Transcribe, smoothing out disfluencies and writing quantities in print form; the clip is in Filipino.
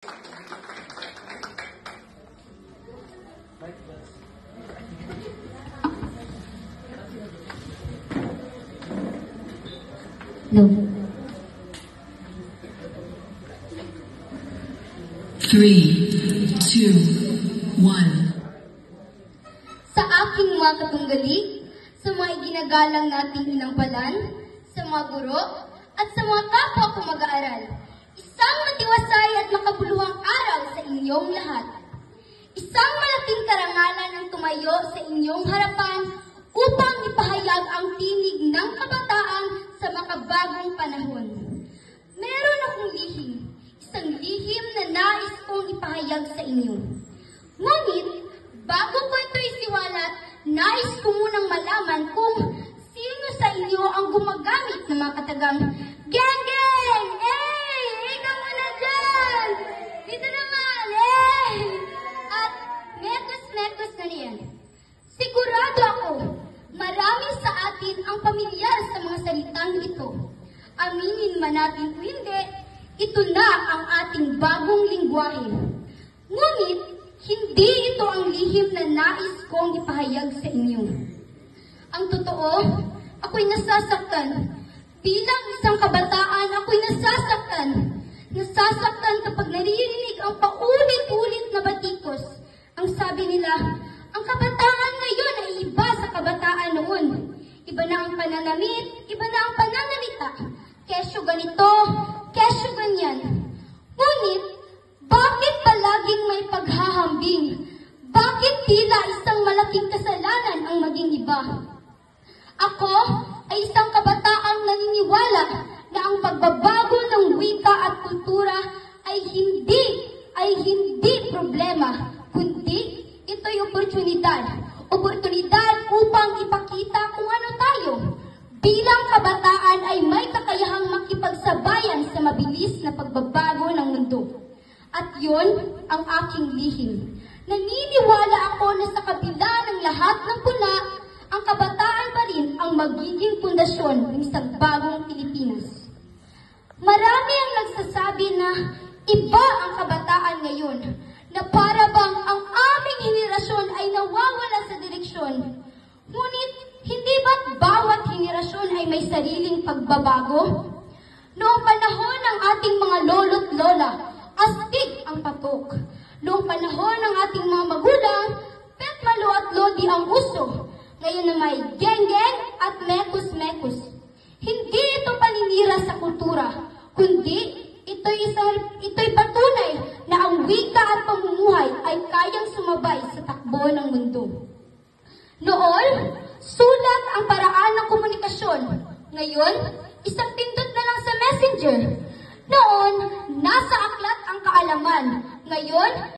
No. 3, 2, 1. Sa aking mga katunggali, sa mga iginagalang nating inampalan, sa mga guro, at sa mga kapwa ko mag-aaral, isang matiwasay at makabuluhang araw sa inyong lahat. Isang malaking karangalan ang tumayo sa inyong harapan upang ipahayag ang tinig ng kabataan sa makabagong panahon. Meron akong lihim, isang lihim na nais kong ipahayag sa inyo. Ngunit, bago ko ito isiwalat, nais ko munang malaman kung sino sa inyo ang gumagamit ng mga katagang "Geng, geng! Eh! Ikaw muna dyan! Dito naman! Eh!" At mekos-mekos na niyan. Sigurado ako, marami sa atin ang pamilyar sa mga salitang ito. Aminin man natin o hindi, ito na ang ating bagong lingwahe. Ngunit, hindi ito ang lihim na nais kong ipahayag sa inyo. Ang totoo, ako'y nasasaktan. Bilang isang kabataan, ako'y nasasaktan. Nasasaktan kapag naririnig ang paulit-ulit na batikos. Ang sabi nila, ang kabataan ngayon ay iba sa kabataan noon. Iba na ang pananamit, iba na ang pananalita. Kesyo ganito, kesyo ganyan. Ngunit, bakit palaging may paghahambing? Bakit tila isang malaking kasalanan ang maging iba? Ako ay isang kabataang naniniwala na ang pagbabago ng wika at kultura ay hindi problema, kundi ito'y oportunidad. Oportunidad upang ipakita kung ano tayo. Bilang kabataan ay may kakayahang makipagsabayan sa mabilis na pagbabago ng mundo. At yun ang aking lihim. Naniniwala ako na sa kabila ng lahat ng puna, ang kabataan pa rin ang magiging pundasyon ng isang bagong Pilipinas. Marami ang nagsasabi na iba ang kabataan ngayon, na para bang ang aming henerasyon ay nawawala sa direksyon. Ngunit, hindi ba't bawat henerasyon ay may sariling pagbabago? Noong panahon ng ating mga lolo't lola, astig ang patok. Noong panahon ng ating mga magulang, petmalo at lodi ang uso. Ngayon na may geng-geng at mekos-mekos. Hindi ito paninira sa kultura, kundi ito'y patunay na ang wika at pamumuhay ay kayang sumabay sa takbo ng mundo. Noon, sulat ang paraan ng komunikasyon. Ngayon, isang pindot na lang sa messenger. Noon, nasa aklat ang kaalaman. Ngayon,